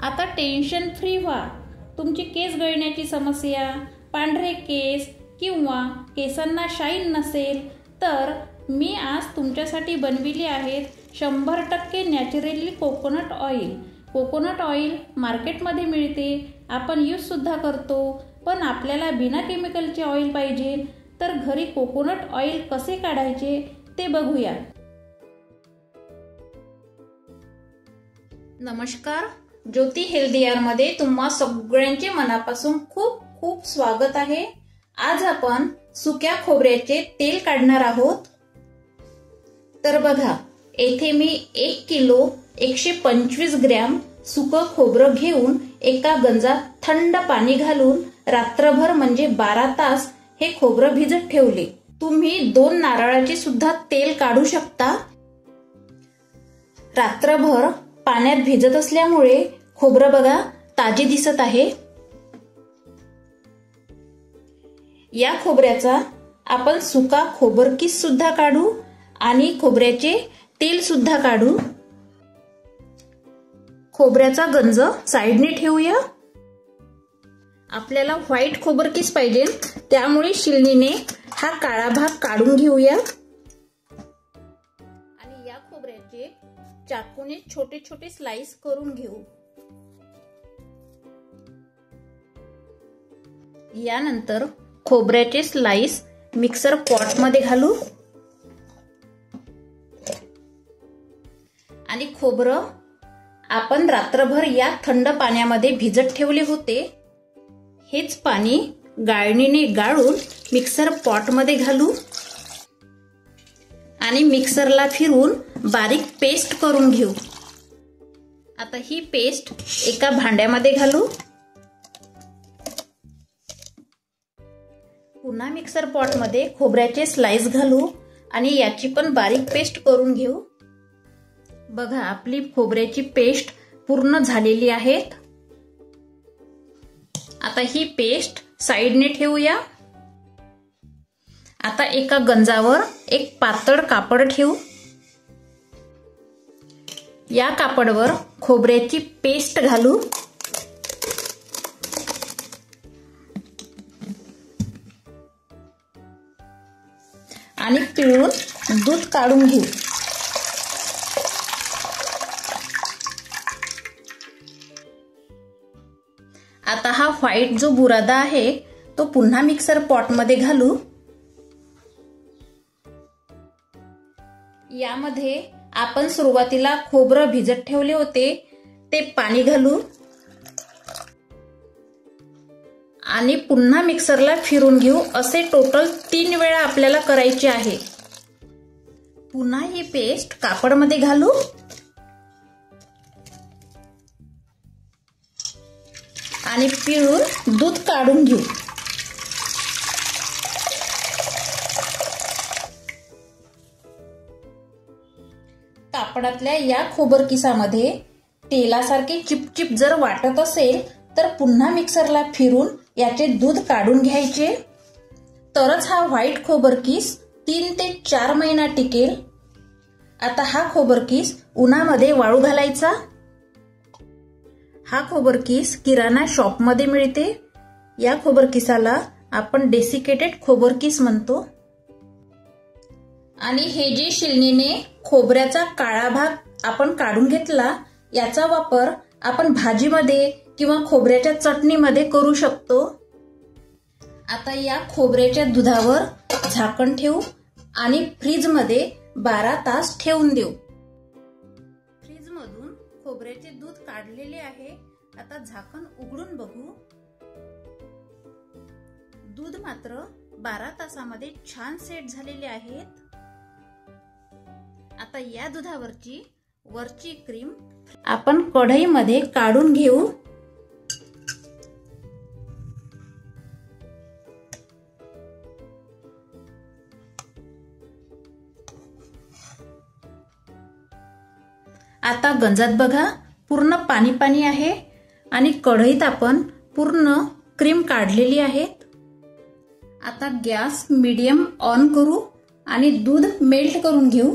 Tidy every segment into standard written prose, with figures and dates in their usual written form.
आता tension free व्हा। तुमची केस गळण्याची समस्या, पांढरे केस किंवा केसांना शाईन नसेल तर मी आज तुमच्यासाठी बनविली आहेत 100% naturally coconut oil. Coconut oil मार्केटमध्ये मिळते, आपण यूज सुद्धा करतो, पण आपल्याला बिना केमिकलचे ऑइल पाहिजे तर घरी कोकोनट ऑइल कसे काढायचे ते बघूया। नमस्कार, ज्योती हेल्दी एअर मध्ये तुम्हा सगळ्यांचे मनापासून खूप खूप स्वागत आहे। आज आपण सुक्या खोबऱ्याचे तेल काढणार आहोत। तर बघा, येथे मी 1 किलो 125 ग्रॅम सुकं खोबरं घेऊन एका गंजात थंड पाणी घालून रात्रभर म्हणजे 12 तास हे खोबरं भिजत ठेवले। तुम्ही 2 नारळाचे सुद्धा तेल काढू शकता। रात्रभर पाण्यात भिजत असल्यामुळे खोबरं बघा ताजे दिसत आहे। या खोबऱ्याचा आपण सुका खोबरकीस सुद्धा काढू आणि खोबऱ्याचे तेल सुद्धा काढू। खोबऱ्याचा गंज साइडने ठेवूया। आपल्याला व्हाईट खोबरकीस पाहिजे, त्यामुळे शिलनीने हा काळा भाग काढून घेऊया आणि या खोबऱ्याचे चाकूने छोटे छोटे स्लाइस करून घेऊ। यानंतर खोबऱ्याचे स्लाइस मिक्सर पॉट मध्ये घालू आणि खोबरं आपण रात्रभर या थंड पाण्यामध्ये भिजत ठेवले होते, हेच पाणी गाळणीने गाळून मिक्सर पॉट मध्ये घालू आणि मिक्सरला फिरवून बारीक पेस्ट करून घेऊ। आता ही पेस्ट एका भांड्यामध्ये घालू। पुन्हा मिक्सर पॉट मध्ये खोबऱ्याचे स्लाइस घालू आणि याची पण बारीक पेस्ट करून घेऊ। बघा, आपली खोबऱ्याची पेस्ट पूर्ण झालेली आहे। आता ही पेस्ट साइडने ठेवूया। आता एका गंजावर एक पातळ कापड ठेवू। या कापडावर खोबऱ्याची पेस्ट घालू आणि पिळून दूध काढून घेऊ। आता हा व्हाईट जो बुरादा आहे तो पुन्हा मिक्सर पॉट मध्ये घालू। यामध्ये आपण सुरुवातीला खोबरं भिजत ठेवले होते ते पाणी घालू आणि पुन्हा मिक्सरला फिरून घेऊ। असे टोटल 3 वेळा आपल्याला करायचे आहे। पुन्हा ही पेस्ट कापडमध्ये घालू आणि पिळून दूध काढून घेऊ। कापडातल्या या खोबरकिसामध्ये तेलासारखे चिपचिप जर वाटत असेल तर पुन्हा मिक्सरला फिरून याचे दूध काढून घ्यायचे, तरच हा व्हाईट खोबरकीस 3 ते 4 महिना टिकेल। आता हा खोबरकीस उन्हामध्ये वाळू घालायचा। हा खोबरकीस किराणा शॉप मध्ये मिळते। या खोबरकिसाला आपण डेसिकेटेड खोबरकीस म्हणतो। आणि हे जे शिलनीने खोबऱ्याचा काळा भाग आपण काढून घेतला, याचा वापर आपण भाजीमध्ये किंवा खोबऱ्याच्या चटणीमध्ये करू शकतो। आता या खोबऱ्याच्या दुधावर झाकण ठेवू आणि फ्रीज मध्ये 12 तास ठेवून देऊ। फ्रीज मधून खोबऱ्याचे दूध काढलेले आहे। आता झाकण उघडून बघू। दूध मात्र 12 तासामध्ये छान सेट झालेले आहेत। आता या दुधावरची वरची क्रीम आपण कढईमध्ये काढून घेऊ। आता गंजात बघा पूर्ण पाणी पाणी आहे आणि कढईत आपण पूर्ण क्रीम काढलेली आहे। आता गॅस मीडियम ऑन करू आणि दूध मेल्ट करून घेऊ।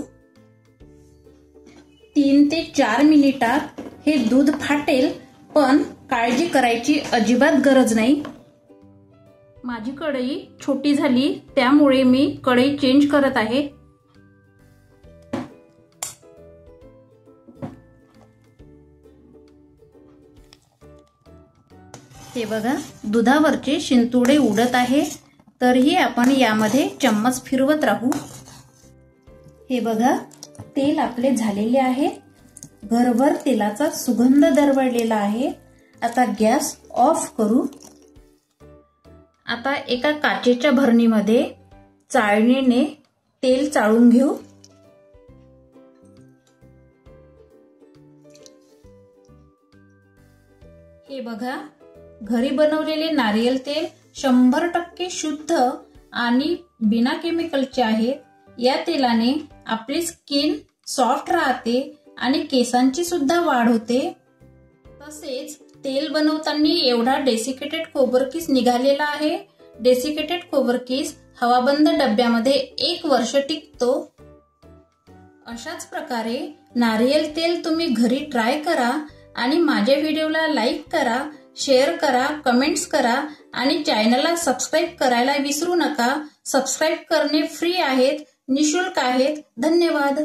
3 ते 4 मिनिटात हे दूध फाटेल पण काळजी करायची अजिबात गरज नाही। माझी कढई छोटी झाली त्यामुळे मी कढई चेंज करत आहे। हे बघा दुधावरचे शिंतोडे उडत आहे, तरीही आपण यामध्ये चम्मच फिरवत राहू। हे बघा तेल आपले झालेले आहे, घरभर तेलाचा सुगंध दरवळलेला आहे। आता गॅस ऑफ करू। आता एका काचेच्या भरणीमध्ये चाळणीने तेल चाळून घेऊ। हे बघा घरी बनवलेले नारियल तेल 100% शुद्ध आणि बिना केमिकलचे आहे। या तेलाने आपली स्किन सॉफ्ट राहते आणि केसांची सुद्धा वाढ होते। तसेच तेल बनवताना एवढा डेसिकेटेड खोबरकीस निघालेला आहे। डेसिकेटेड खोबरकीस हवाबंद डब्यामध्ये 1 वर्ष टिकतो। अशाच प्रकारे नारियल तेल तुम्ही घरी ट्राय करा आणि माझ्या व्हिडिओला लाईक करा, शेअर करा, कमेंट्स करा आणि चॅनलला सबस्क्राईब करायला विसरू नका। सबस्क्राईब करणे फ्री आहेत, निशुल्क आहेत। धन्यवाद।